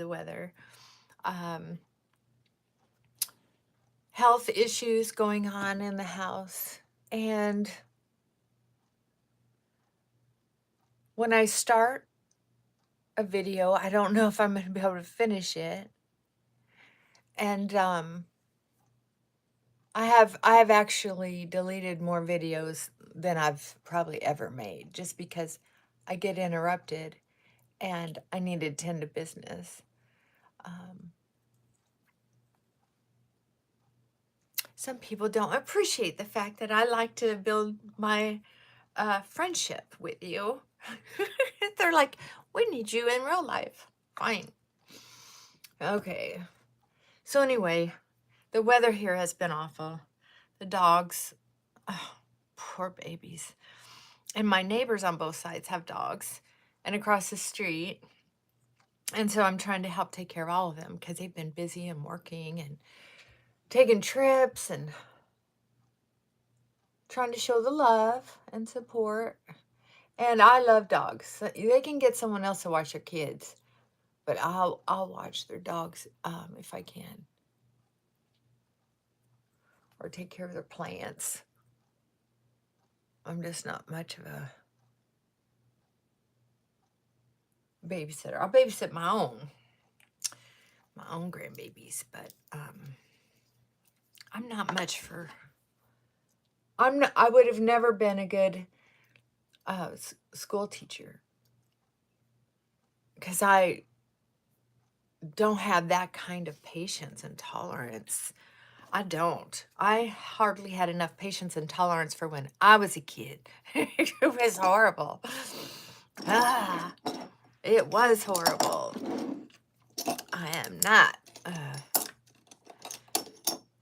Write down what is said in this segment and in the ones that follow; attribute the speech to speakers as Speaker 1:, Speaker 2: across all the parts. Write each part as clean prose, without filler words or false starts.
Speaker 1: the weather. Um, Health issues going on in the house. And when I start a video, I don't know if I'm going to be able to finish it. And I have actually deleted more videos than I've probably ever made, just because I get interrupted and I need to tend to business. Some people don't appreciate the fact that I like to build my friendship with you. They're like, we need you in real life. Fine. Okay. So anyway, the weather here has been awful. The dogs, oh, poor babies. And my neighbors on both sides have dogs, and across the street. And so I'm trying to help take care of all of them because they've been busy and working and taking trips and trying to show the love and support. And I love dogs. So they can get someone else to watch their kids, but I'll watch their dogs if I can, or take care of their plants. I'm just not much of a babysitter. I'll babysit my own grandbabies, but I'm not much for. I would have never been a good school teacher because I don't have that kind of patience and tolerance. I don't. I hardly had enough patience and tolerance for when I was a kid. It was horrible. Ah, it was horrible. I am not,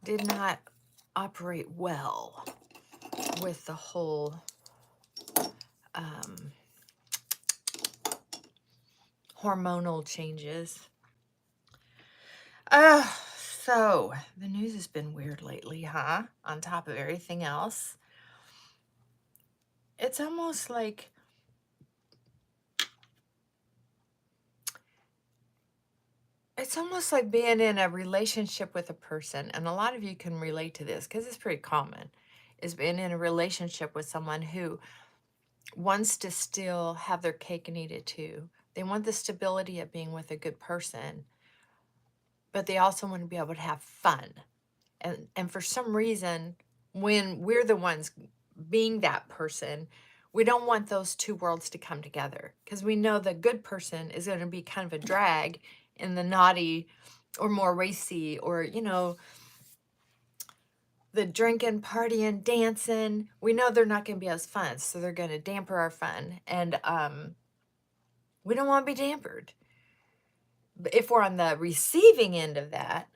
Speaker 1: did not operate well with the whole hormonal changes. So the news has been weird lately, huh? On top of everything else. It's almost like being in a relationship with a person, and a lot of you can relate to this because it's pretty common, is being in a relationship with someone who wants to still have their cake and eat it too. They want the stability of being with a good person, but they also want to be able to have fun. And for some reason, when we're the ones being that person, we don't want those two worlds to come together because we know the good person is going to be kind of a drag in the naughty or more racy, or, the drinking, partying, dancing. We know they're not going to be as fun, so they're going to damper our fun. And we don't want to be dampered. But if we're on the receiving end of that,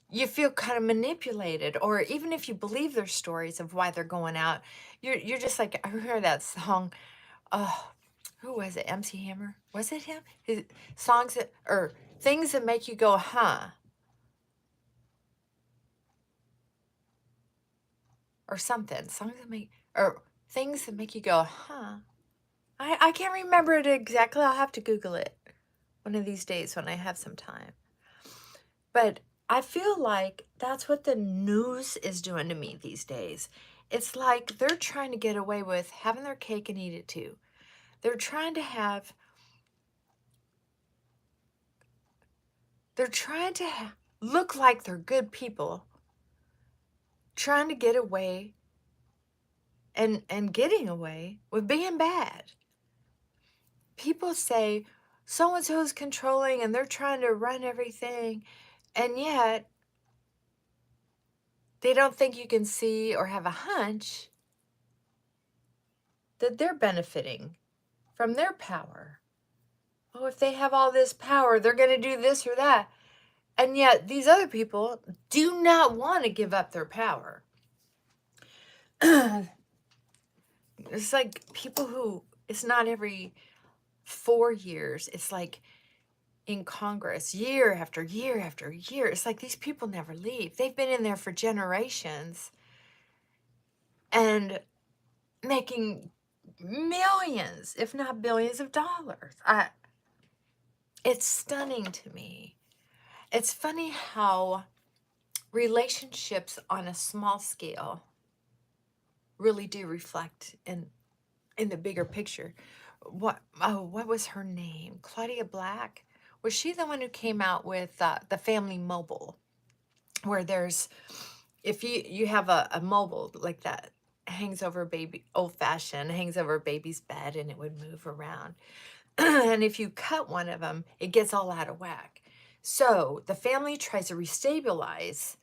Speaker 1: you feel kind of manipulated, or even if you believe their stories of why they're going out, you're just like, I heard that song. Oh, who was it? MC Hammer? Was it him? His songs that, or things that make you go, huh? Or something. Songs that make, or things that make you go, huh? I can't remember it exactly. I'll have to Google it one of these days when I have some time. But I feel like that's what the news is doing to me these days. It's like they're trying to get away with having their cake and eat it too. They're trying to look like they're good people, trying to get away and getting away with being bad. People say so-and-so is controlling and they're trying to run everything, and yet they don't think you can see or have a hunch that they're benefiting from their power. Oh, if they have all this power, they're going to do this or that. And yet these other people do not want to give up their power. It's like people who, it's not every 4 years. It's like in Congress, year after year after year. It's like these people never leave. They've been in there for generations and making millions, if not billions of dollars. It's stunning to me. It's funny how relationships on a small scale really do reflect in the bigger picture. What was her name? Claudia Black? Was she the one who came out with the Family Mobile, where there's, if you have a mobile like that, hangs over a baby, old fashioned, hangs over a baby's bed, and it would move around. And if you cut one of them, it gets all out of whack. So the family tries to restabilize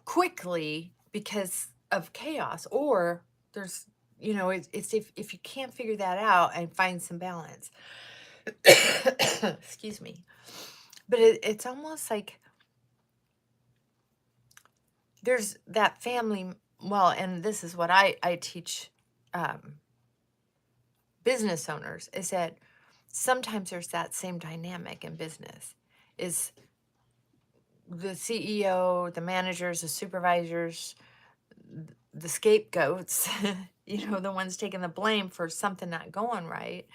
Speaker 1: quickly because of chaos, or there's, it's if you can't figure that out and find some balance. Excuse me. But it's almost like there's that family, well, and this is what I teach business owners, is that sometimes there's that same dynamic in business, is the CEO, the managers, the supervisors, the scapegoats, the ones taking the blame for something not going right.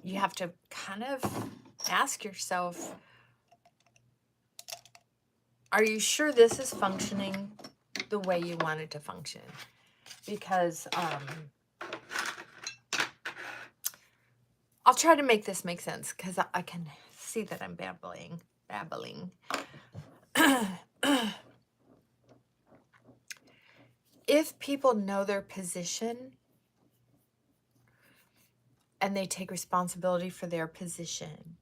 Speaker 1: You have to kind of ask yourself, are you sure this is functioning the way you want it to function? Because I'll try to make this make sense, because I can see that I'm babbling. If people know their position and they take responsibility for their position,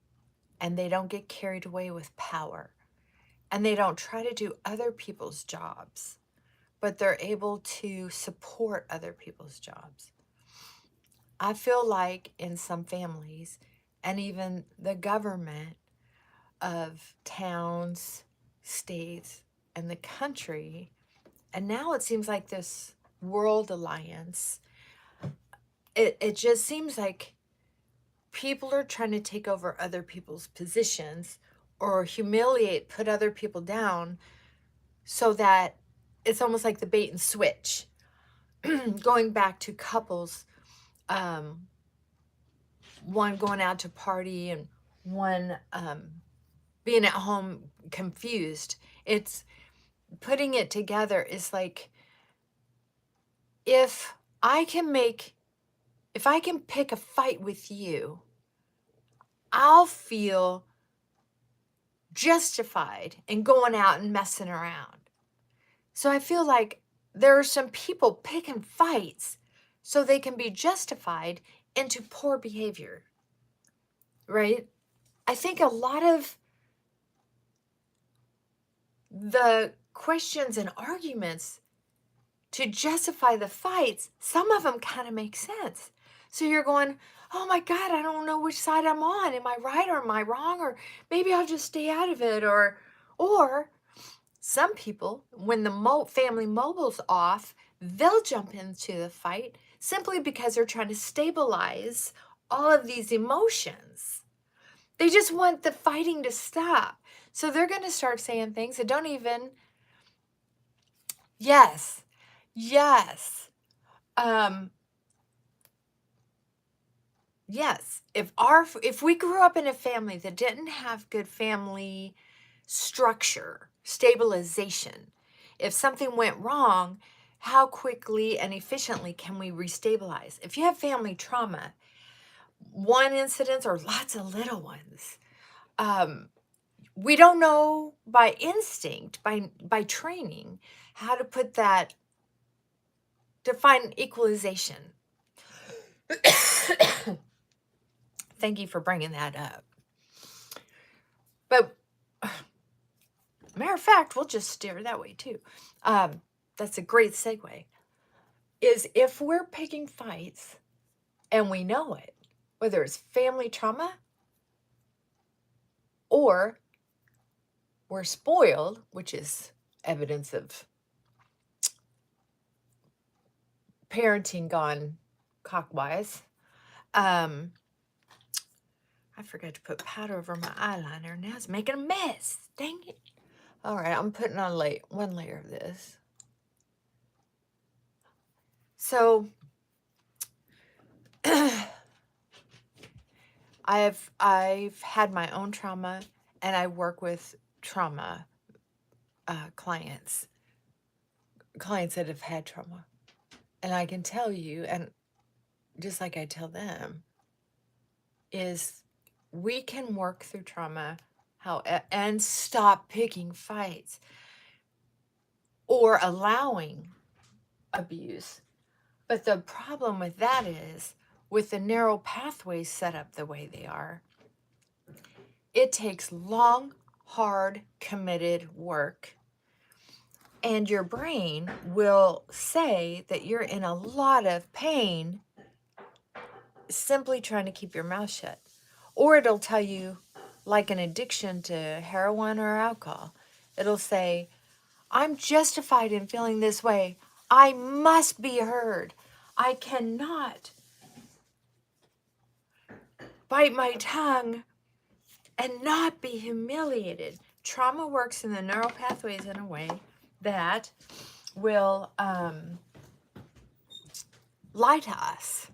Speaker 1: and they don't get carried away with power, and they don't try to do other people's jobs, but they're able to support other people's jobs, I feel like in some families, and even the government of towns, states, and the country, and now it seems like this world alliance, it just seems like people are trying to take over other people's positions or humiliate, put other people down, so that it's almost like the bait and switch. Going back to couples, one going out to party and one being at home confused. It's putting it together is like, if I can pick a fight with you, I'll feel justified in going out and messing around. So I feel like there are some people picking fights so they can be justified into poor behavior, right? I think a lot of the questions and arguments to justify the fights, some of them kind of make sense. So you're going, oh my God, I don't know which side I'm on. Am I right or am I wrong? Or maybe I'll just stay out of it. Or some people, when the family mobile's off, they'll jump into the fight simply because they're trying to stabilize all of these emotions. They just want the fighting to stop. So they're going to start saying things that don't even, yes, yes. Yes, if we grew up in a family that didn't have good family structure, stabilization, if something went wrong, how quickly and efficiently can we restabilize? If you have family trauma, one incident or lots of little ones, we don't know by instinct, by training, how to put that, to find equalization. Thank you for bringing that up. But matter of fact, we'll just steer that way too. That's a great segue. Is if we're picking fights and we know it, whether it's family trauma or we're spoiled, which is evidence of parenting gone cockwise. I forgot to put powder over my eyeliner. Now it's making a mess. Dang it. All right, I'm putting on one layer of this. So I've had my own trauma, and I work with trauma clients that have had trauma. And I can tell you, and just like I tell them, is we can work through trauma and stop picking fights or allowing abuse. But the problem with that is, with the narrow pathways set up the way they are, it takes long, hard, committed work. And your brain will say that you're in a lot of pain simply trying to keep your mouth shut. Or it'll tell you, like an addiction to heroin or alcohol, it'll say, I'm justified in feeling this way. I must be heard. I cannot bite my tongue and not be humiliated. Trauma works in the neural pathways in a way that will lie to us.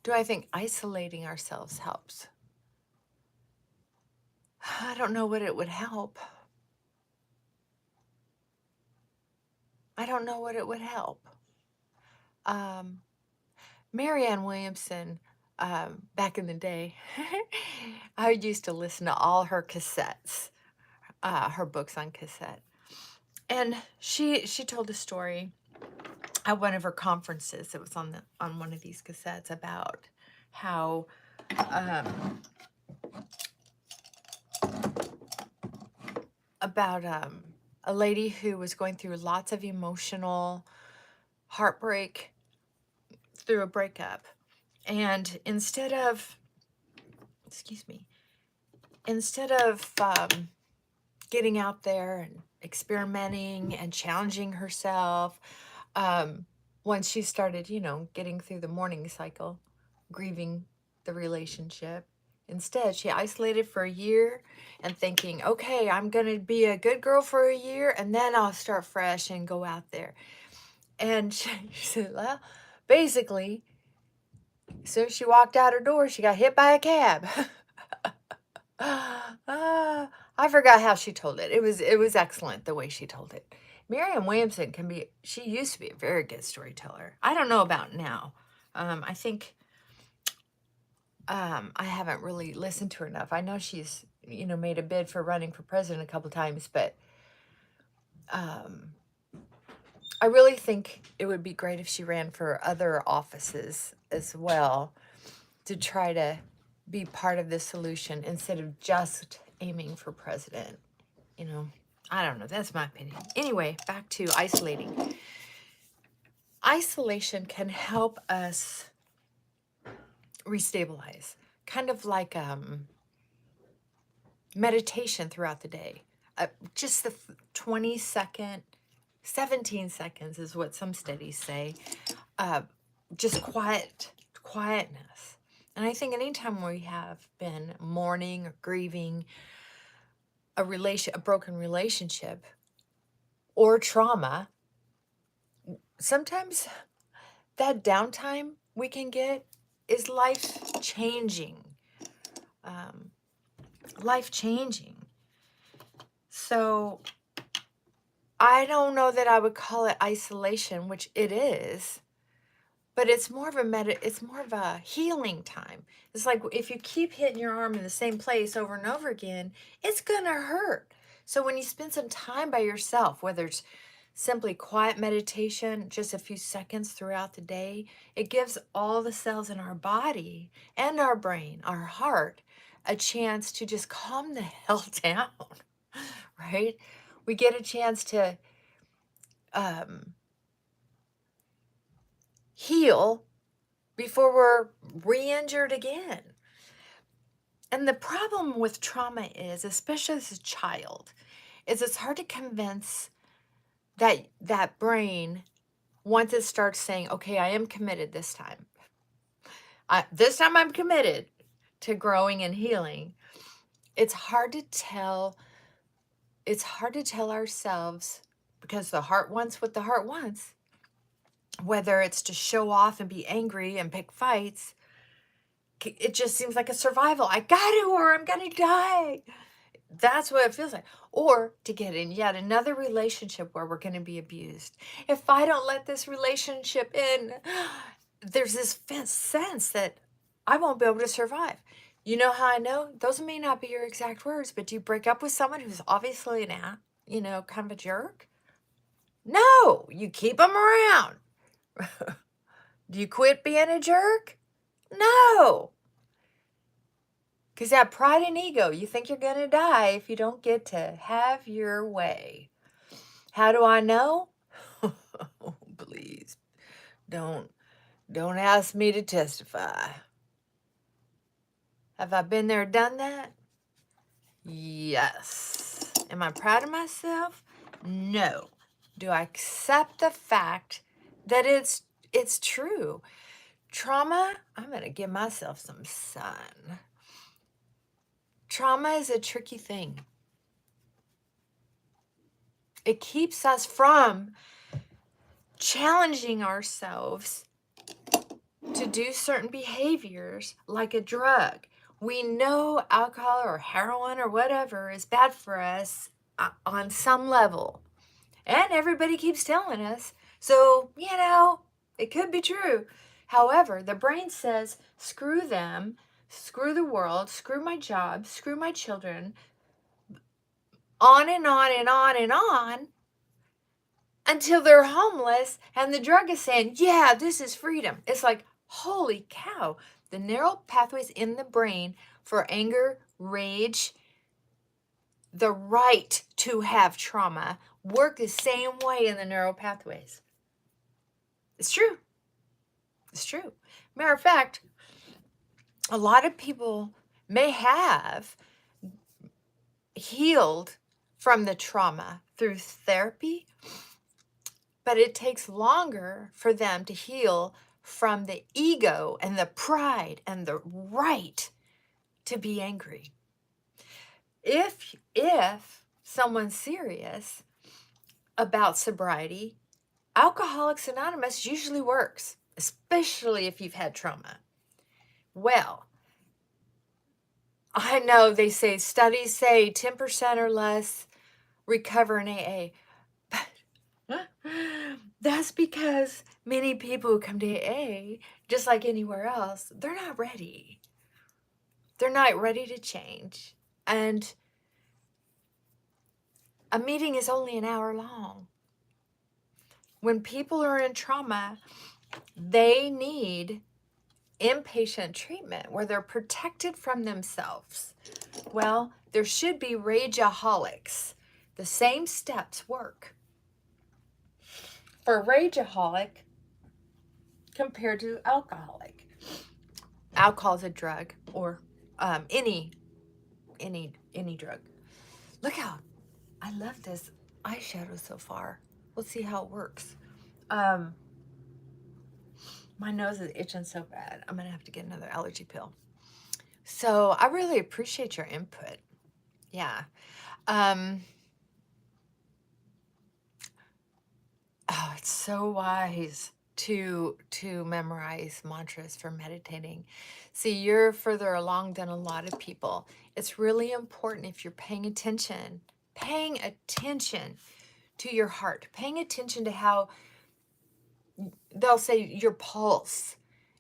Speaker 1: Do I think isolating ourselves helps? I don't know what it would help. I don't know what it would help. Marianne Williamson, back in the day, I used to listen to all her cassettes, her books on cassette. And she told a story at one of her conferences. It was on one of these cassettes about how a lady who was going through lots of emotional heartbreak through a breakup. And instead of getting out there and experimenting and challenging herself, once she started, getting through the mourning cycle, grieving the relationship, instead she isolated for a year and thinking, okay, I'm going to be a good girl for a year and then I'll start fresh and go out there. And she said, well, basically, as soon as she walked out her door, she got hit by a cab. I forgot how she told it. It was excellent the way she told it. Marianne Williamson she used to be a very good storyteller. I don't know about now. I think I haven't really listened to her enough. I know she's, made a bid for running for president a couple times, but I really think it would be great if she ran for other offices as well to try to be part of the solution instead of just aiming for president. I don't know. That's my opinion. Anyway, back to isolating. Isolation can help us restabilize, kind of like meditation throughout the day. Just the 20-second, 17 seconds is what some studies say. Just quietness. And I think anytime we have been mourning or grieving a broken relationship or trauma, sometimes that downtime we can get is life-changing. Life-changing. So I don't know that I would call it isolation, which it is, but it's more of a healing time. It's like if you keep hitting your arm in the same place over and over again, it's gonna hurt. So when you spend some time by yourself, whether it's simply quiet meditation, just a few seconds throughout the day, it gives all the cells in our body and our brain, our heart, a chance to just calm the hell down, right? We get a chance to heal before we're re-injured again. And the problem with trauma is, especially as a child, is it's hard to convince that brain, once it starts saying, okay, I am committed this time. This time I'm committed to growing and healing. It's hard to tell ourselves, because the heart wants what the heart wants. whether it's to show off and be angry and pick fights, it just seems like a survival. I got to, or I'm going to die. That's what it feels like. Or to get in yet another relationship where we're going to be abused. If I don't let this relationship in, there's this sense that I won't be able to survive. You know how I know? Those may not be your exact words, but do you break up with someone who's obviously kind of a jerk? No, you keep them around. Do you quit being a jerk? No. Because that pride and ego, you think you're going to die if you don't get to have your way. How do I know? Please, don't ask me to testify. Have I been there, done that? Yes. Am I proud of myself? No. Do I accept the fact that it's true? Trauma, I'm going to give myself some sun. Trauma is a tricky thing. It keeps us from challenging ourselves to do certain behaviors like a drug. We know alcohol or heroin or whatever is bad for us on some level. And everybody keeps telling us. So, it could be true. However, the brain says, screw them, screw the world, screw my job, screw my children, on and on and on and on, until they're homeless and the drug is saying, yeah, this is freedom. It's like, holy cow, the neural pathways in the brain for anger, rage, the right to have trauma work the same way in the neural pathways. It's true. It's true. Matter of fact, a lot of people may have healed from the trauma through therapy, but it takes longer for them to heal from the ego and the pride and the right to be angry. If someone's serious about sobriety, Alcoholics Anonymous usually works, especially if you've had trauma. Well, I know studies say 10% or less recover in AA, but that's because many people who come to AA, just like anywhere else, they're not ready. They're not ready to change. And a meeting is only an hour long. When people are in trauma, they need inpatient treatment where they're protected from themselves. Well, there should be rageaholics. The same steps work for a rageaholic compared to alcoholic. Alcohol is a drug, or any drug. Look how I love this eyeshadow so far. We'll see how it works. My nose is itching so bad. I'm gonna have to get another allergy pill. So I really appreciate your input. Yeah. It's so wise to memorize mantras for meditating. See, you're further along than a lot of people. It's really important if you're paying attention to your heart, paying attention to how they'll say your pulse,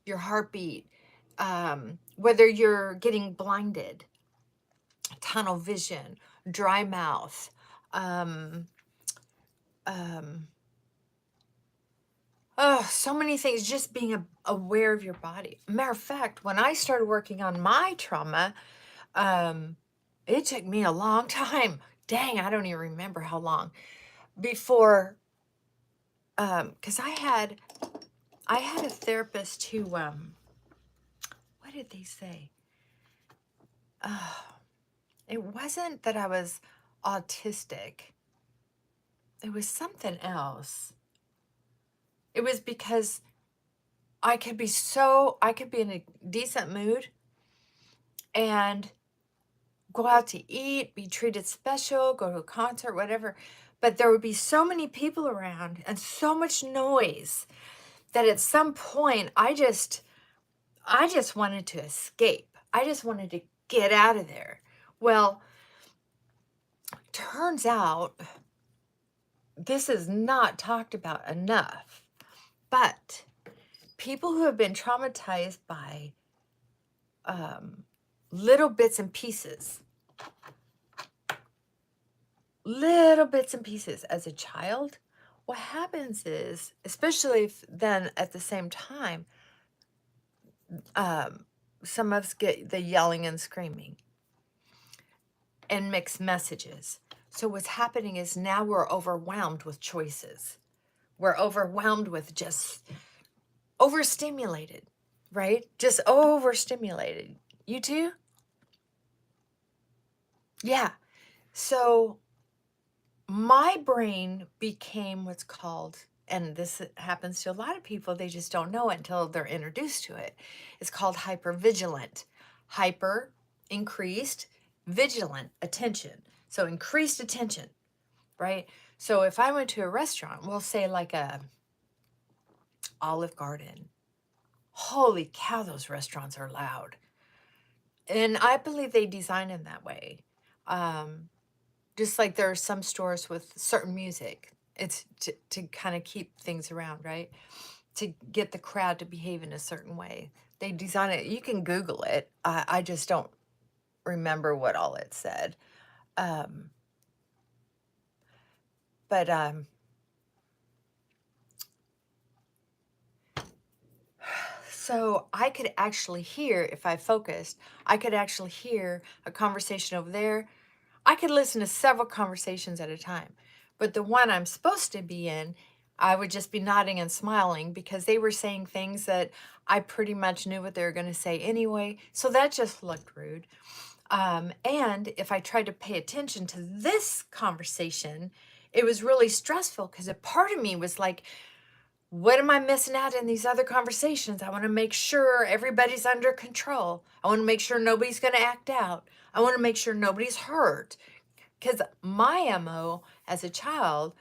Speaker 1: your heartbeat, whether you're getting blinded, tunnel vision, dry mouth, so many things, just being aware of your body. Matter of fact, when I started working on my trauma, it took me a long time. Dang, I don't even remember how long before, because I had a therapist who, what did they say? It wasn't that I was autistic. It was something else. It was because I could be in a decent mood and go out to eat, be treated special, go to a concert, whatever. But there would be so many people around and so much noise that at some point I just wanted to escape. I just wanted to get out of there. Well, turns out this is not talked about enough, but people who have been traumatized by little bits and pieces as a child, what happens is, especially if then at the same time, some of us get the yelling and screaming and mixed messages. So what's happening is now we're overwhelmed with choices. We're overwhelmed with just overstimulated, right? Just overstimulated. You too? Yeah. So my brain became what's called, and this happens to a lot of people, they just don't know it until they're introduced to it. It's called hypervigilant. Hyper, increased, vigilant, attention. So increased attention, right? So if I went to a restaurant, we'll say like a Olive Garden. Holy cow, those restaurants are loud. And I believe they design them that way. Just like there are some stores with certain music. It's to kind of keep things around, right? To get the crowd to behave in a certain way. They design it. You can Google it. I just don't remember what all it said. But so I could actually hear, if I focused, I could actually hear a conversation over there. I could listen to several conversations at a time. But the one I'm supposed to be in, I would just be nodding and smiling because they were saying things that I pretty much knew what they were going to say anyway. So that just looked rude. And if I tried to pay attention to this conversation, it was really stressful because a part of me was like, what am I missing out in these other conversations? I want to make sure everybody's under control. I want to make sure nobody's going to act out. I want to make sure nobody's hurt. Because my MO as a child,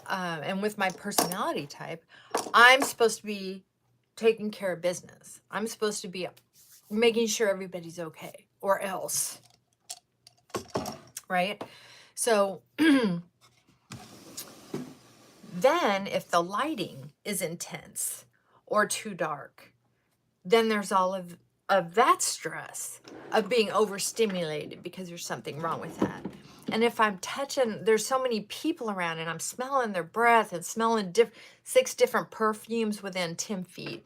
Speaker 1: and with my personality type, I'm supposed to be taking care of business. I'm supposed to be making sure everybody's okay, or else, right? So then if the lighting is intense or too dark, then there's all of that stress of being overstimulated because there's something wrong with that. And if I'm touching, there's so many people around and I'm smelling their breath and smelling 6 different perfumes within 10 feet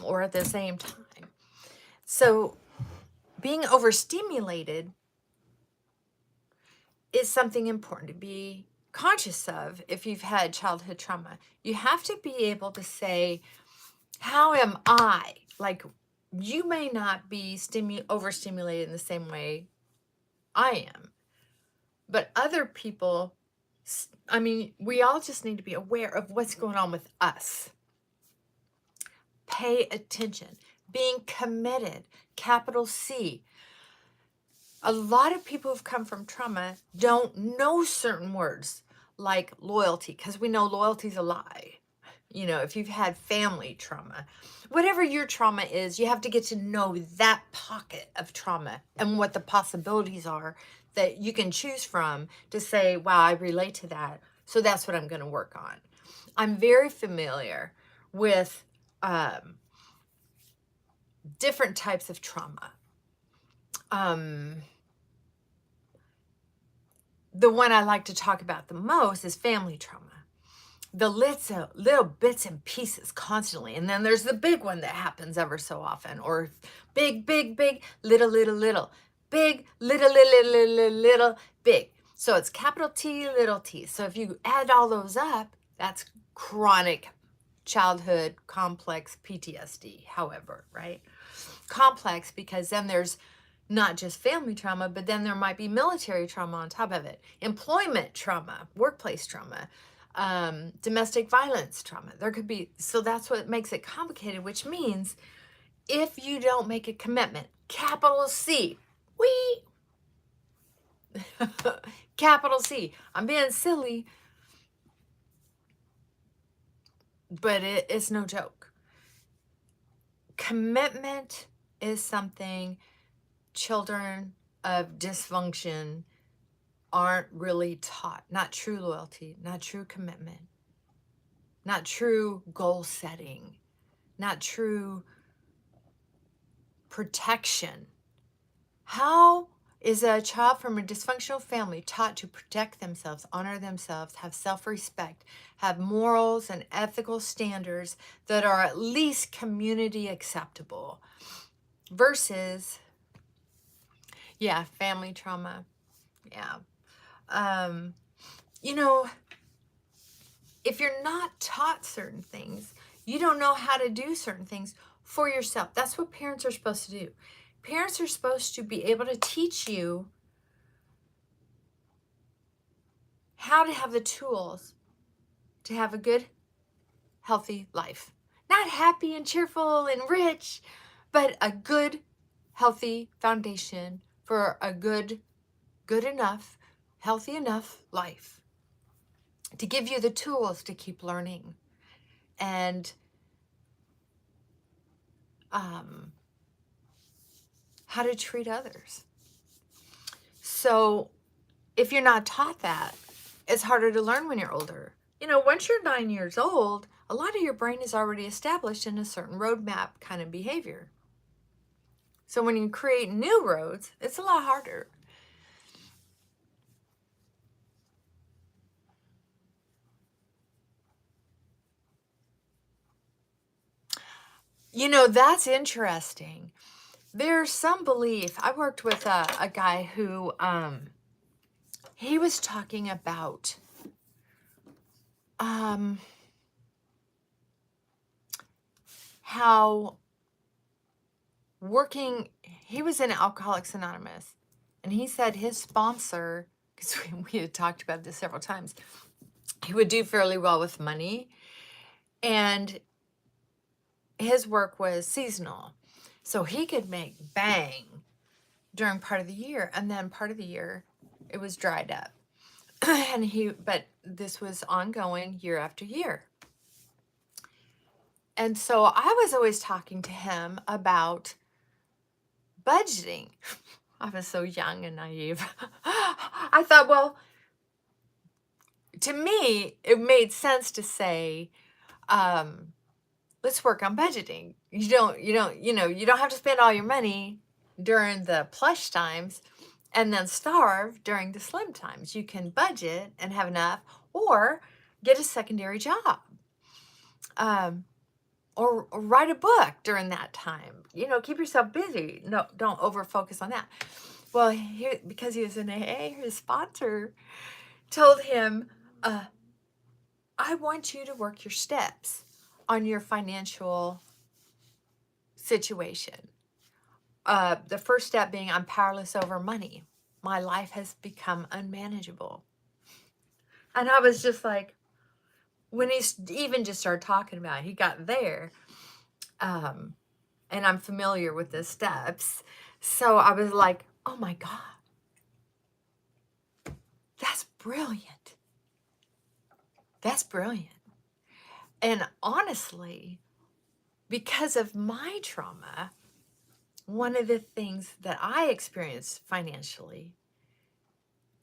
Speaker 1: or at the same time. So being overstimulated is something important to be conscious of if you've had childhood trauma. You have to be able to say, how am I? Like, you may not be overstimulated in the same way I am, but other people, I mean, we all just need to be aware of what's going on with us. Pay attention, being committed, capital C. A lot of people who've come from trauma don't know certain words like loyalty, because we know loyalty is a lie. You know, if you've had family trauma, whatever your trauma is, you have to get to know that pocket of trauma and what the possibilities are that you can choose from to say, wow, I relate to that. So that's what I'm going to work on. I'm very familiar with different types of trauma. The one I like to talk about the most is family trauma. The little bits and pieces constantly. And then there's the big one that happens ever so often, or big, big, big, little, little, little, big, little, little, little, little, big. So it's capital T, little t. So if you add all those up, that's chronic childhood complex PTSD, however, right? Complex because then there's not just family trauma, but then there might be military trauma on top of it, employment trauma, workplace trauma, domestic violence trauma. There could be, so that's what makes it complicated, which means if you don't make a commitment, capital C, capital C, I'm being silly. but it's no joke. Commitment is something children of dysfunction aren't really taught. Not true loyalty, not true commitment, not true goal setting, not true protection. How is a child from a dysfunctional family taught to protect themselves, honor themselves, have self-respect, have morals and ethical standards that are at least community acceptable versus, yeah, family trauma. Yeah. You know, if you're not taught certain things, you don't know how to do certain things for yourself. That's what parents are supposed to do. Parents are supposed to be able to teach you how to have the tools to have a good, healthy life. Not happy and cheerful and rich, but a good, healthy foundation for a good enough, healthy enough life. To give you the tools to keep learning and how to treat others. So if you're not taught that, it's harder to learn when you're older. You know, once you're 9 years old, a lot of your brain is already established in a certain roadmap kind of behavior. So when you create new roads, it's a lot harder. You know, that's interesting. There's some belief. I worked with a guy who, he was talking about how he was in Alcoholics Anonymous, and he said his sponsor, because we had talked about this several times, he would do fairly well with money, and his work was seasonal. So he could make bang during part of the year, and then part of the year it was dried up. But this was ongoing year after year. And so I was always talking to him about budgeting. I was so young and naive. I thought, well, to me, it made sense to say, let's work on budgeting. You don't have to spend all your money during the plush times and then starve during the slim times. You can budget and have enough, or get a secondary job. Or write a book during that time. You know, keep yourself busy. No, don't over focus on that. Well, because he was in AA, his sponsor told him, I want you to work your steps on your financial situation. The first step being, I'm powerless over money. My life has become unmanageable. And I was just like, when he even just started talking about it, he got there. And I'm familiar with the steps. So I was like, oh my God, that's brilliant. That's brilliant. And honestly, because of my trauma, one of the things that I experienced financially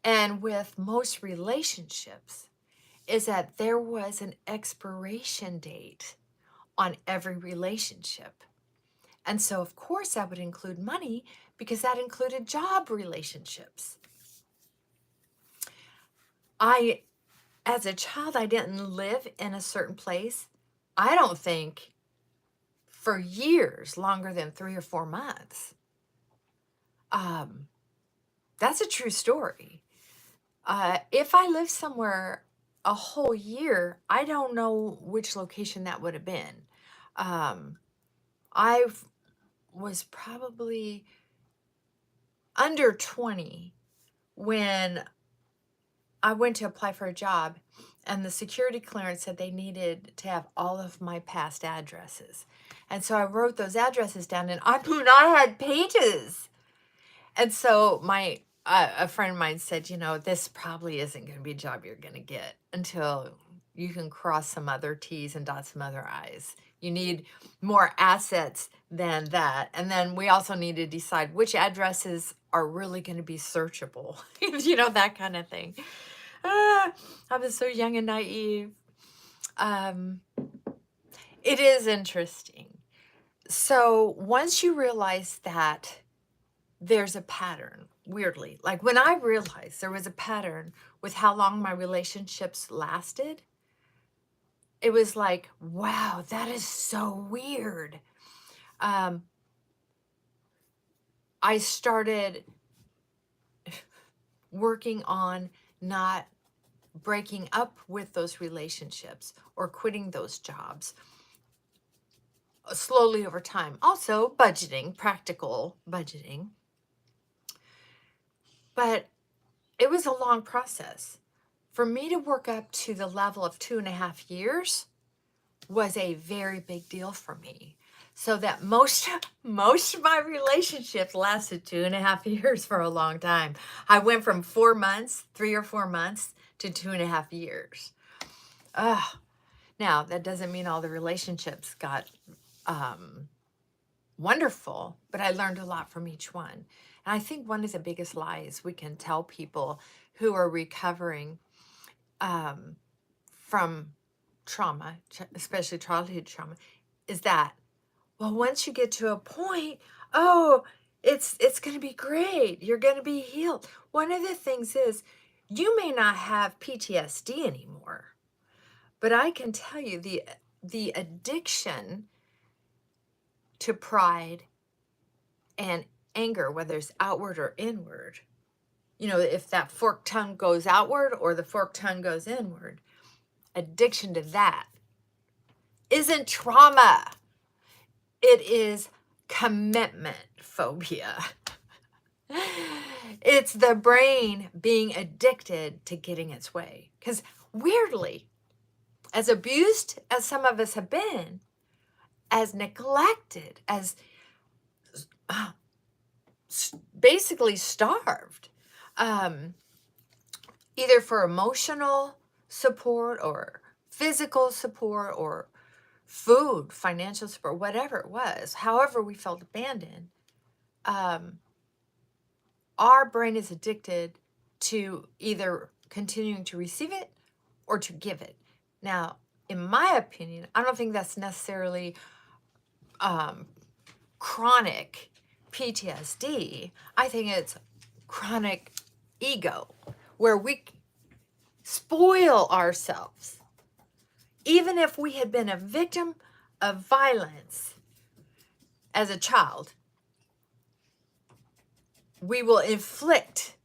Speaker 1: and with most relationships is that there was an expiration date on every relationship. And so, of course, that would include money because that included job relationships. As a child, I didn't live in a certain place. I don't think for years, longer than 3 or 4 months. That's a true story. If I lived somewhere a whole year, I don't know which location that would have been. I was probably under 20 when I went to apply for a job, and the security clearance said they needed to have all of my past addresses. And so I wrote those addresses down, and I had pages. And so a friend of mine said, this probably isn't going to be a job you're going to get until you can cross some other T's and dot some other I's. You need more assets than that. And then we also need to decide which addresses are really going to be searchable, that kind of thing. I was so young and naive. It is interesting. So once you realize that there's a pattern, weirdly, like when I realized there was a pattern with how long my relationships lasted, it was like, wow, that is so weird. I started working on not breaking up with those relationships or quitting those jobs slowly over time. Also, budgeting, practical budgeting. But it was a long process. For me to work up to the level of 2.5 years was a very big deal for me. So that most of my relationships lasted 2.5 years for a long time. I went from 4 months, 3 or 4 months, to 2.5 years. Now, that doesn't mean all the relationships got wonderful, but I learned a lot from each one. And I think one of the biggest lies we can tell people who are recovering from trauma, especially childhood trauma, is that, well, once you get to a point, oh, it's going to be great. You're going to be healed. One of the things is you may not have PTSD anymore, but I can tell you the addiction to pride and anger, whether it's outward or inward, if that forked tongue goes outward or the forked tongue goes inward, addiction to that isn't trauma. It is commitment phobia. It's the brain being addicted to getting its way. Because weirdly, as abused as some of us have been, as neglected, as basically starved, either for emotional support or physical support or food, financial support, whatever it was, however we felt abandoned, our brain is addicted to either continuing to receive it or to give it. Now, in my opinion, I don't think that's necessarily chronic PTSD. I think it's chronic ego, where we spoil ourselves. Even if we had been a victim of violence as a child, we will inflict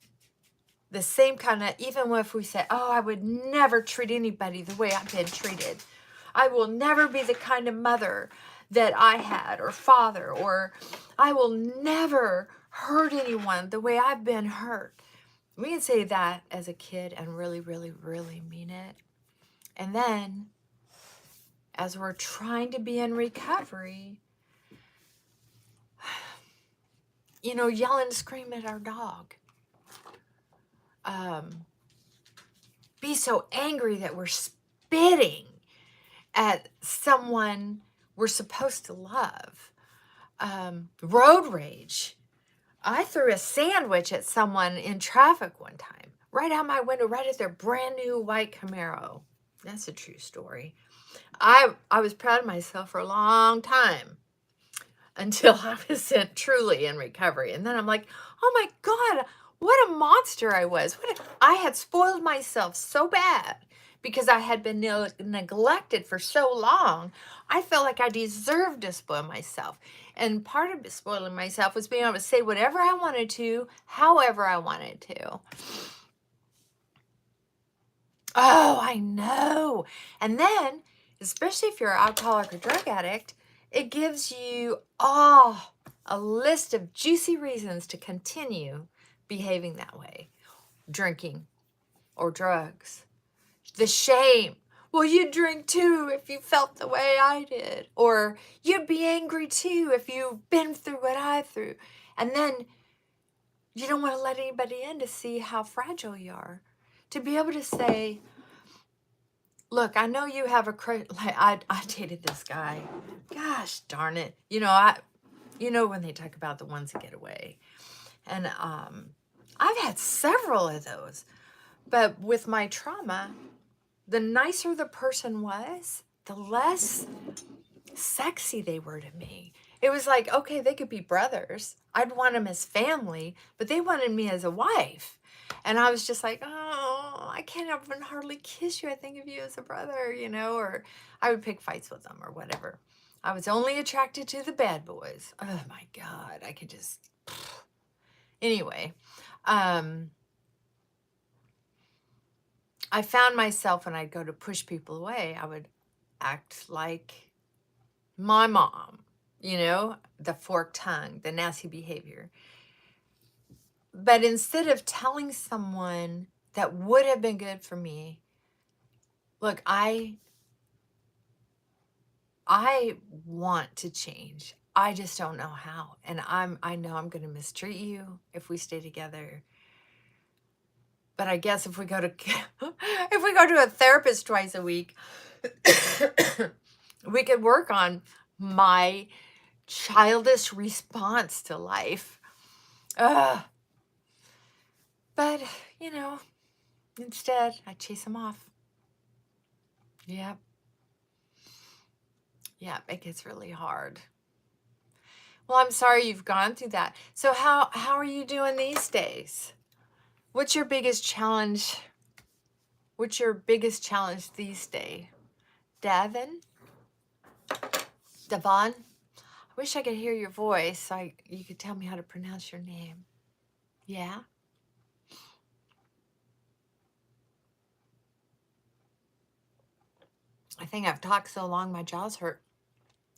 Speaker 1: the same kind of, even if we say, oh, I would never treat anybody the way I've been treated. I will never be the kind of mother that I had, or father, or I will never hurt anyone the way I've been hurt. We can say that as a kid and really, really, really mean it. And then, as we're trying to be in recovery, yell and scream at our dog. Be so angry that we're spitting at someone we're supposed to love. Road rage. I threw a sandwich at someone in traffic one time, right out my window, right at their brand new white Camaro. That's a true story. I was proud of myself for a long time until I was truly in recovery. And then I'm like, oh my God, what a monster I was. I had spoiled myself so bad because I had been neglected for so long. I felt like I deserved to spoil myself. And part of spoiling myself was being able to say whatever I wanted to, however I wanted to. Oh, I know. And then, especially if you're an alcoholic or drug addict, it gives you a list of juicy reasons to continue behaving that way. Drinking or drugs. The shame. Well, you'd drink too if you felt the way I did. Or you'd be angry too if you've been through what I through. And then you don't want to let anybody in to see how fragile you are. To be able to say, Look, I know you have a like I dated this guy. Gosh darn it. You know when they talk about the ones that get away. And I've had several of those. But with my trauma, the nicer the person was, the less sexy they were to me. It was like, okay, they could be brothers. I'd want them as family, but they wanted me as a wife. And I was just like, oh, I can't even hardly kiss you. I think of you as a brother, or I would pick fights with them or whatever. I was only attracted to the bad boys. Oh my God. I could just, anyway. I found myself when I'd go to push people away, I would act like my mom, the forked tongue, the nasty behavior. But instead of telling someone that would have been good for me, look, I want to change. I just don't know how. And I know I'm going to mistreat you if we stay together. But I guess if we go to a therapist twice a week, we could work on my childish response to life. But, instead, I chase them off. Yep. Yep, it gets really hard. Well, I'm sorry you've gone through that. So how are you doing these days? What's your biggest challenge? What's your biggest challenge these days? Devon? Devon? I wish I could hear your voice so you could tell me how to pronounce your name. Yeah? I think I've talked so long my jaw's hurt.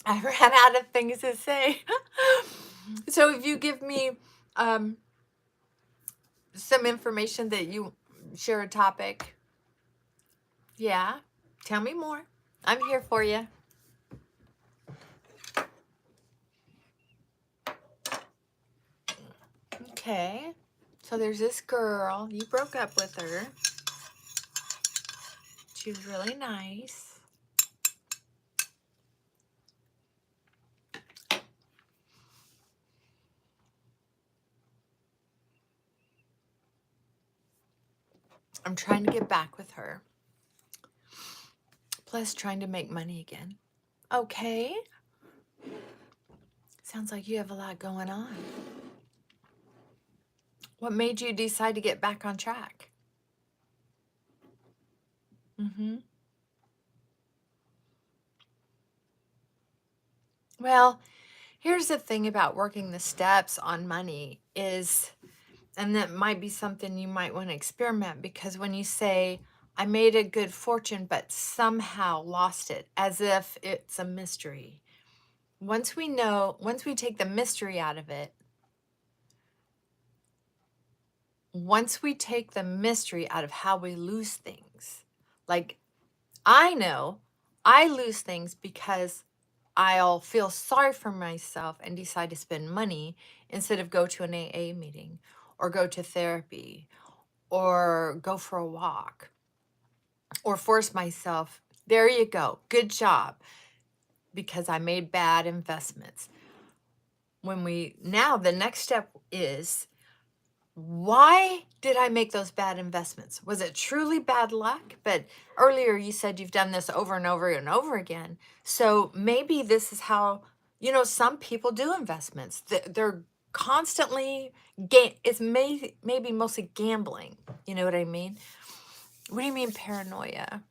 Speaker 1: I ran out of things to say. So if you give me some information that you share a topic. Yeah, tell me more. I'm here for you. Okay, so there's this girl. You broke up with her. She was really nice. I'm trying to get back with her. Plus trying to make money again. Okay. Sounds like you have a lot going on. What made you decide to get back on track? Well, here's the thing about working the steps on money is, and that might be something you might want to experiment, because when you say, I made a good fortune, but somehow lost it, as if it's a mystery. Once we take the mystery out of it, once we take the mystery out of how we lose things, like I know I lose things because I'll feel sorry for myself and decide to spend money instead of go to an AA meeting or go to therapy or go for a walk or force myself. There you go. Good job. Because I made bad investments. Now the next step is, why did I make those bad investments? Was it truly bad luck? But earlier you said you've done this over and over and over again. So maybe this is how, some people do investments. They're constantly, it's maybe mostly gambling. You know what I mean? What do you mean paranoia?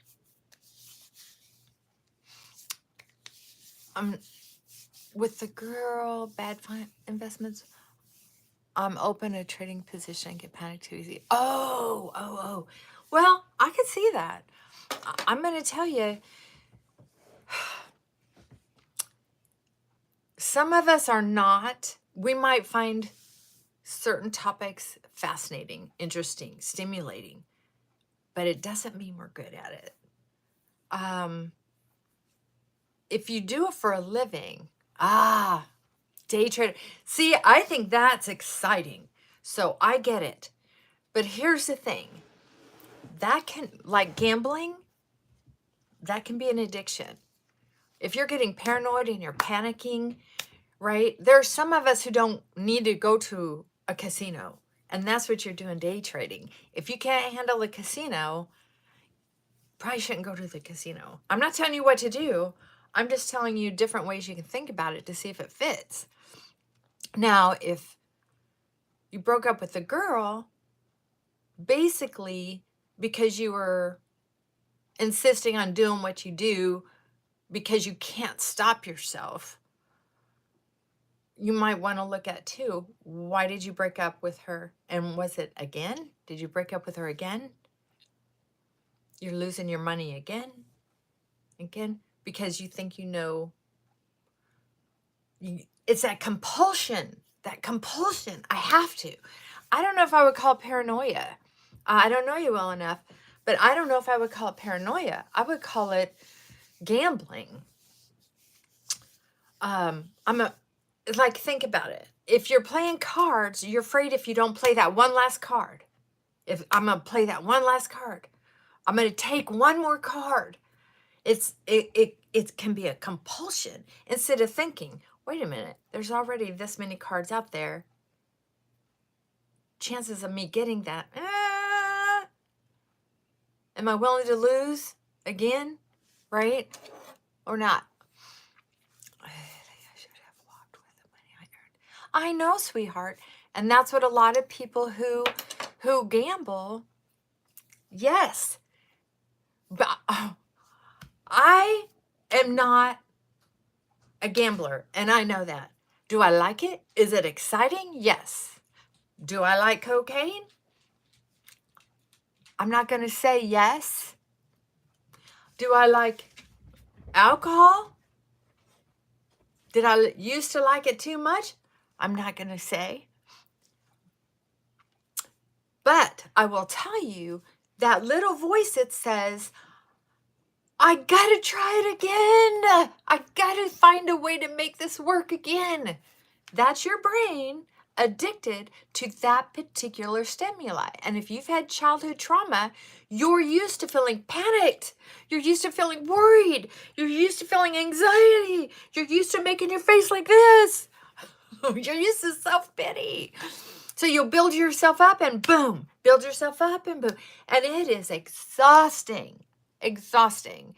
Speaker 1: With the girl, bad investments, I'm open a trading position, get panicked too easy. Oh. Well, I could see that. I'm going to tell you, some of us are not. We might find certain topics fascinating, interesting, stimulating, but it doesn't mean we're good at it. If you do it for a living, day trader. See, I think that's exciting. So I get it. But here's the thing. That can, like gambling, That can be an addiction. If you're getting paranoid and you're panicking, right? There are some of us who don't need to go to a casino, and that's what you're doing day trading. If you can't handle the casino, probably shouldn't go to the casino. I'm not telling you what to do. I'm just telling you different ways you can think about it to see if it fits. Now, if you broke up with a girl, basically because you were insisting on doing what you do because you can't stop yourself, you might want to look at too, why did you break up with her? And was it again? Did you break up with her again? You're losing your money again, because you think you know. It's that compulsion, I have to. I don't know if I would call it paranoia. I don't know you well enough, but I don't know if I would call it paranoia. I would call it gambling. Like, think about it. If you're playing cards, you're afraid if you don't play that one last card. If I'm going to play that one last card, I'm going to take one more card. It can be a compulsion instead of thinking, wait a minute, there's already this many cards out there. Chances of me getting that, am I willing to lose again, right? Or not? I should have walked with the money I earned. I know, sweetheart. And that's what a lot of people who gamble, yes. But I am not a gambler, and I know that. Do I like it? Is it exciting? Yes. Do I like cocaine? I'm not going to say yes. Do I like alcohol? Did I used to like it too much? I'm not going to say. But I will tell you that little voice that says, I got to try it again. I got to find a way to make this work again. That's your brain addicted to that particular stimuli. And if you've had childhood trauma, you're used to feeling panicked. You're used to feeling worried. You're used to feeling anxiety. You're used to making your face like this. You're used to self-pity. So you'll build yourself up and boom, build yourself up and boom. And it is exhausting. Exhausting.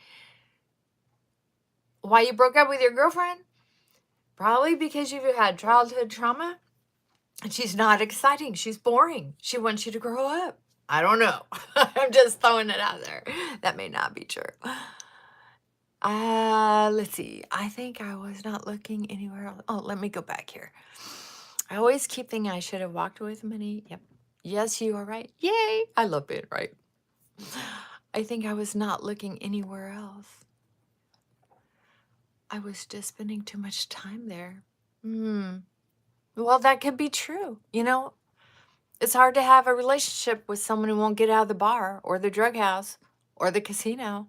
Speaker 1: Why you broke up with your girlfriend? Probably because you've had childhood trauma. And she's not exciting. She's boring. She wants you to grow up. I don't know. I'm just throwing it out there. That may not be true. Let's see. I think I was not looking anywhere else. Oh, let me go back here. I always keep thinking I should have walked away with money. Yep. Yes, you are right. Yay. I love being right. I think I was not looking anywhere else. I was just spending too much time there. Well, that could be true. You know, it's hard to have a relationship with someone who won't get out of the bar or the drug house or the casino.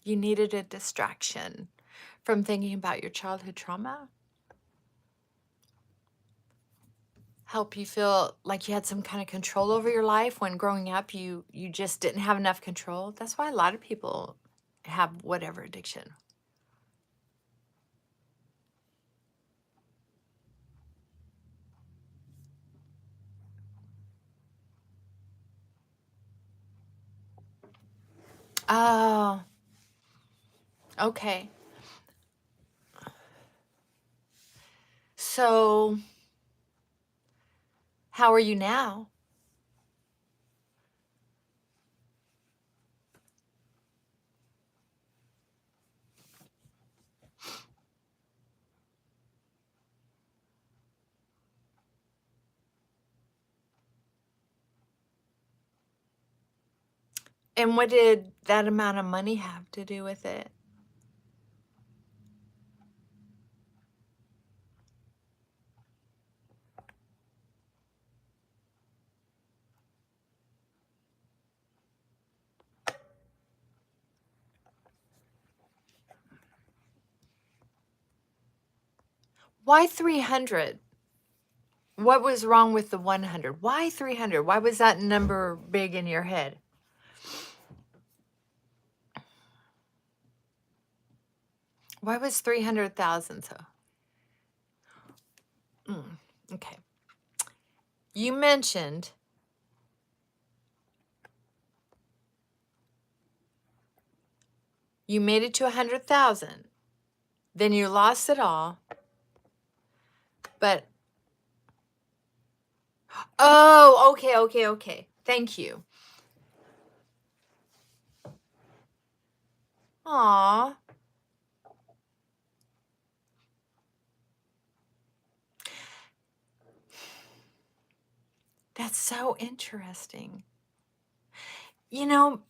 Speaker 1: You needed a distraction from thinking about your childhood trauma. Help you feel like you had some kind of control over your life when growing up you just didn't have enough control. That's why a lot of people have whatever addiction. Oh, okay. So, how are you now? And what did that amount of money have to do with it? Why 300? What was wrong with the 100? Why 300? Why was that number big in your head? Why was 300,000 so? Okay. You mentioned you made it to 100,000. Then you lost it all. But oh, okay. Thank you. Aw. That's so interesting. You know,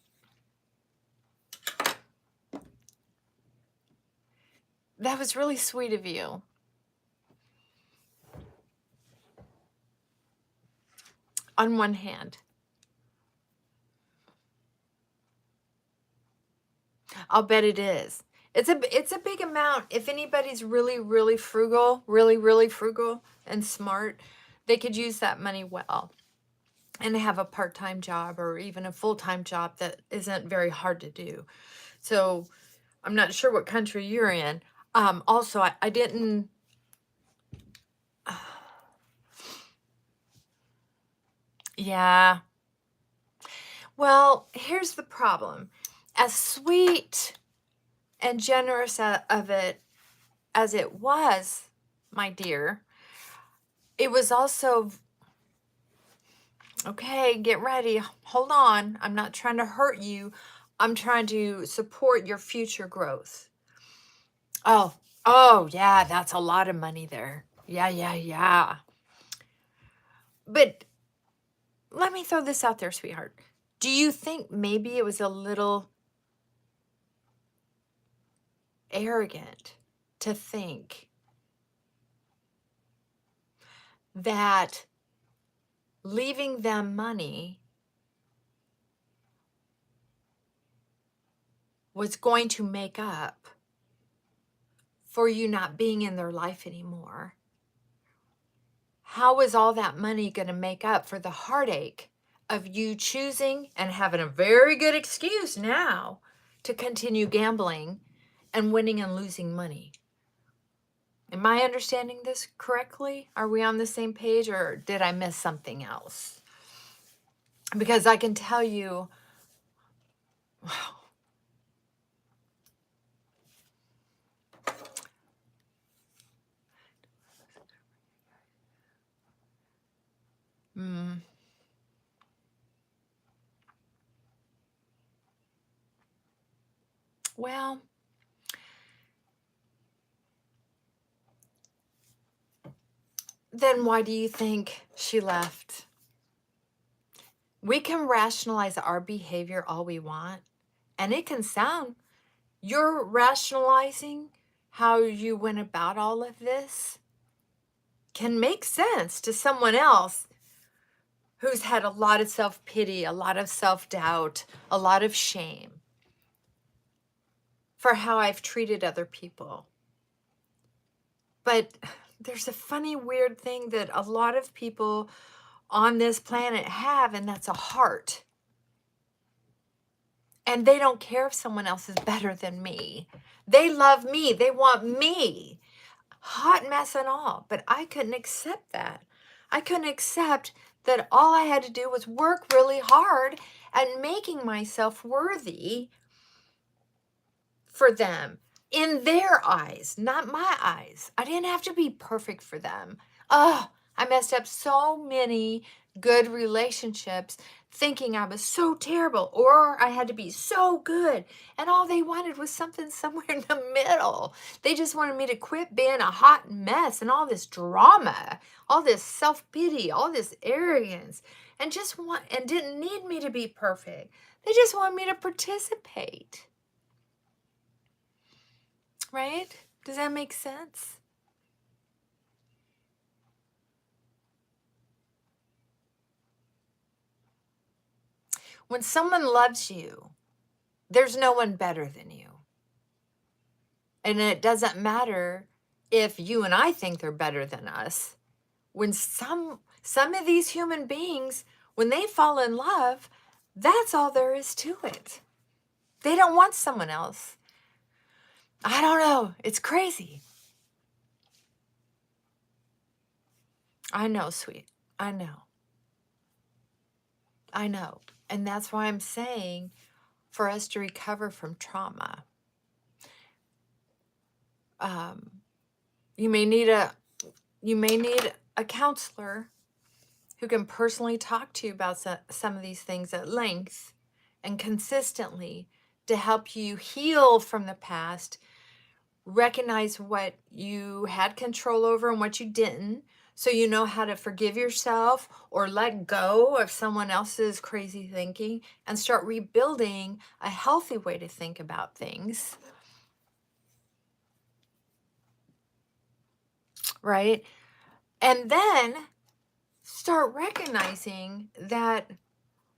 Speaker 1: that was really sweet of you. On one hand. I'll bet it is. It's a big amount. If anybody's really frugal, really frugal and smart, they could use that money well and have a part-time job or even a full-time job that isn't very hard to do. So I'm not sure what country you're in. Also, I didn't. Yeah. Well, here's the problem. As sweet and generous of it as it was, my dear, it was also, okay, get ready. Hold on. I'm not trying to hurt you. I'm trying to support your future growth. Oh, yeah, that's a lot of money there. Yeah. But let me throw this out there, sweetheart. Do you think maybe it was a little arrogant to think that leaving them money was going to make up for you not being in their life anymore? How is all that money going to make up for the heartache of you choosing and having a very good excuse now to continue gambling and winning and losing money? Am I understanding this correctly? Are we on the same page, or did I miss something else? Because I can tell you, mm, well, then why do you think she left? We can rationalize our behavior all we want, and it can sound, you're rationalizing how you went about all of this can make sense to someone else who's had a lot of self-pity, a lot of self-doubt, a lot of shame for how I've treated other people. But there's a funny, weird thing that a lot of people on this planet have, and that's a heart. And they don't care if someone else is better than me. They love me. They want me. Hot mess and all. But I couldn't accept that. I couldn't accept that all I had to do was work really hard at making myself worthy for them in their eyes, not my eyes. I didn't have to be perfect for them. Oh, I messed up so many good relationships thinking I was so terrible, or I had to be so good. And all they wanted was something somewhere in the middle. They just wanted me to quit being a hot mess and all this drama, all this self-pity, all this arrogance, and didn't need me to be perfect. They just wanted me to participate. Right? Does that make sense? When someone loves you, there's no one better than you. And it doesn't matter if you and I think they're better than us. When some of these human beings, when they fall in love, that's all there is to it. They don't want someone else. I don't know. It's crazy. I know, sweet. I know. I know. And that's why I'm saying for us to recover from trauma, um, you may need a counselor who can personally talk to you about some of these things at length and consistently to help you heal from the past, recognize what you had control over and what you didn't, so you know how to forgive yourself or let go of someone else's crazy thinking and start rebuilding a healthy way to think about things, right? And then start recognizing that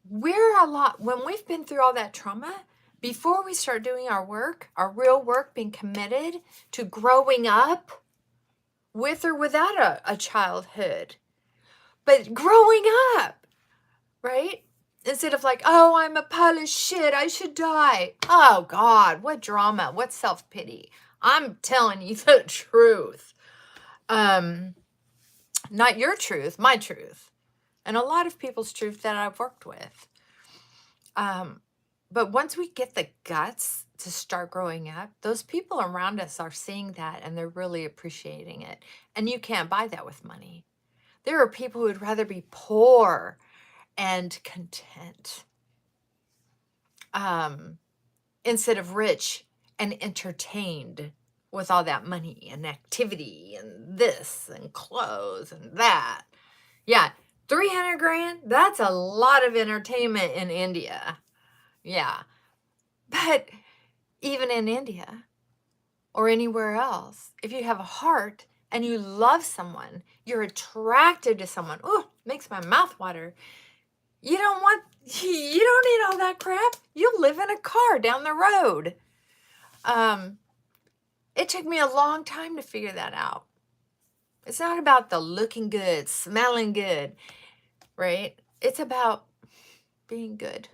Speaker 1: we're a lot, when we've been through all that trauma, before we start doing our work, our real work, being committed to growing up with or without a childhood, but growing up, right? Instead of like, oh, I'm a pile of shit, I should die. Oh God, what drama, what self-pity. I'm telling you the truth. Not your truth, my truth. And a lot of people's truth that I've worked with. But once we get the guts to start growing up, those people around us are seeing that and they're really appreciating it. And you can't buy that with money. There are people who would rather be poor and content instead of rich and entertained with all that money and activity and this and clothes and that. Yeah, 300 grand, that's a lot of entertainment in India. Yeah. But even in India or anywhere else, if you have a heart and you love someone, you're attracted to someone. Oh, makes my mouth water. You don't need all that crap. You live in a car down the road. It took me a long time to figure that out. It's not about the looking good, smelling good, right? It's about being good.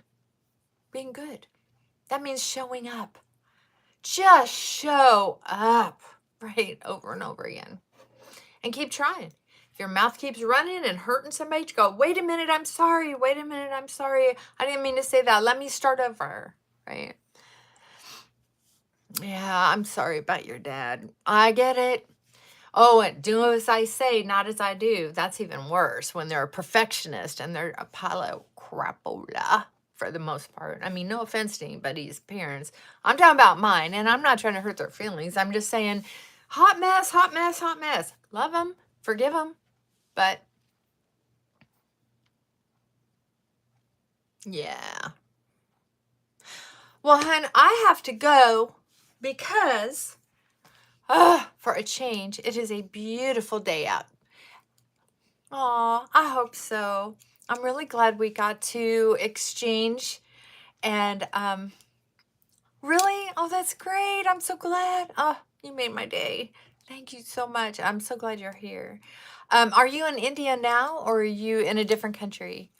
Speaker 1: Being good. That means showing up. Just show up, right? Over and over again. And keep trying. If your mouth keeps running and hurting somebody, you go, wait a minute, I'm sorry. Wait a minute, I'm sorry. I didn't mean to say that. Let me start over, right? Yeah, I'm sorry about your dad. I get it. Oh, and do as I say, not as I do. That's even worse when they're a perfectionist and they're a pile of crapola for the most part. I mean, no offense to anybody's parents. I'm talking about mine, and I'm not trying to hurt their feelings. I'm just saying, hot mess, hot mess, hot mess. Love them, forgive them, but yeah. Well, hon, I have to go because, for a change, it is a beautiful day out. Aw, I hope so. I'm really glad we got to exchange and really, oh, that's great. I'm so glad. Oh, you made my day. Thank you so much. I'm so glad you're here. Are you in India now or are you in a different country?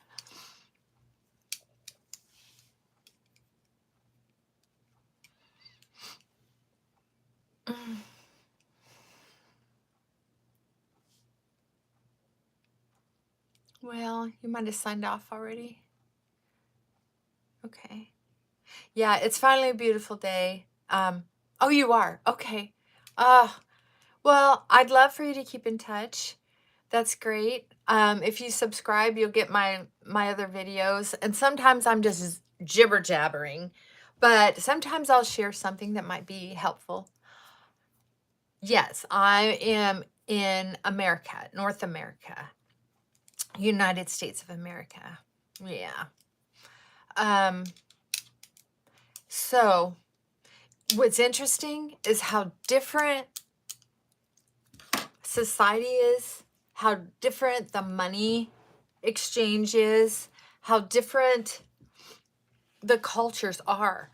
Speaker 1: Well, you might have signed off already. Okay. Yeah, it's finally a beautiful day. Oh, you are? Okay. Well, I'd love for you to keep in touch. That's great. If you subscribe, you'll get my other videos. And sometimes I'm just jibber jabbering, but sometimes I'll share something that might be helpful. Yes, I am in America, North America, United States of America. Yeah. So what's interesting is how different society is, how different the money exchange is, how different the cultures are.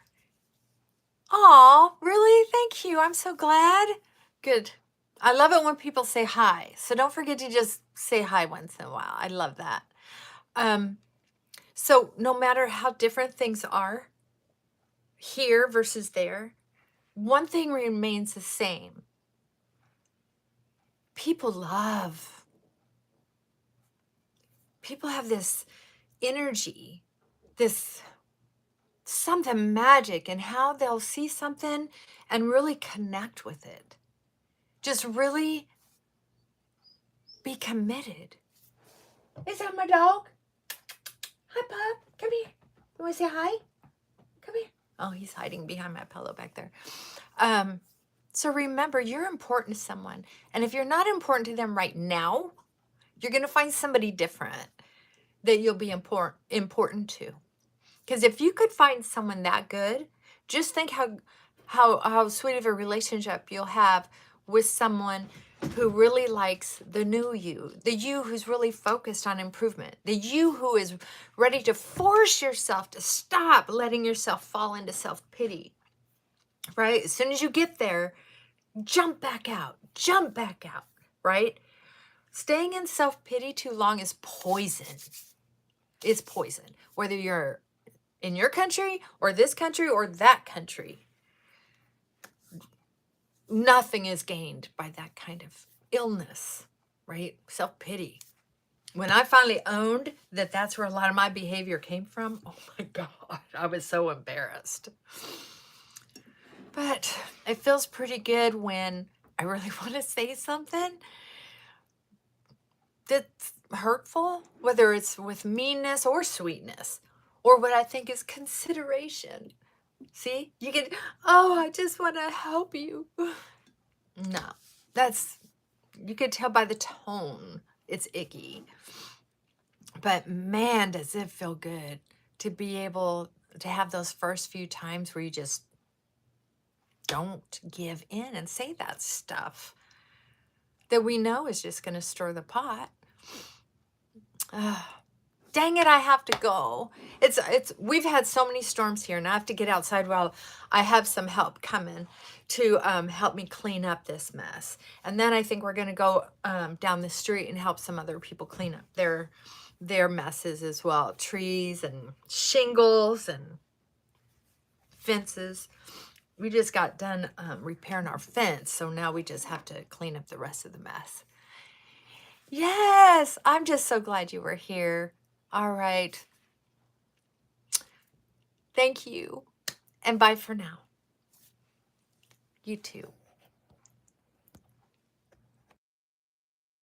Speaker 1: Aw, really? Thank you. I'm so glad. Good. I love it when people say hi. So don't forget to just say hi once in a while. I love that. So no matter how different things are here versus there, one thing remains the same. People love. People have this energy, this something magic in how they'll see something and really connect with it. Just really be committed. Is that my dog? Hi, Pup. Come here. You want to say hi? Come here. Oh, he's hiding behind my pillow back there. So remember, you're important to someone. And if you're not important to them right now, you're going to find somebody different that you'll be important to. Because if you could find someone that good, just think how sweet of a relationship you'll have with someone who really likes the new you, the you who's really focused on improvement, the you who is ready to force yourself to stop letting yourself fall into self-pity, right? As soon as you get there, jump back out, right? Staying in self-pity too long is poison. It's poison. Whether you're in your country or this country or that country, nothing is gained by that kind of illness, right? Self-pity. When I finally owned that that's where a lot of my behavior came from, oh my God, I was so embarrassed. But it feels pretty good when I really want to say something that's hurtful, whether it's with meanness or sweetness, or what I think is consideration. See, you can, oh, I just want to help you. No, that's, you could tell by the tone, it's icky. But man, does it feel good to be able to have those first few times where you just don't give in and say that stuff that we know is just going to stir the pot. Dang it, I have to go. We've had so many storms here, and I have to get outside while I have some help coming to help me clean up this mess. And then I think we're going to go down the street and help some other people clean up their messes as well. Trees and shingles and fences. We just got done repairing our fence, so now we just have to clean up the rest of the mess. Yes, I'm just so glad you were here. All right. Thank you. And bye for now. You too.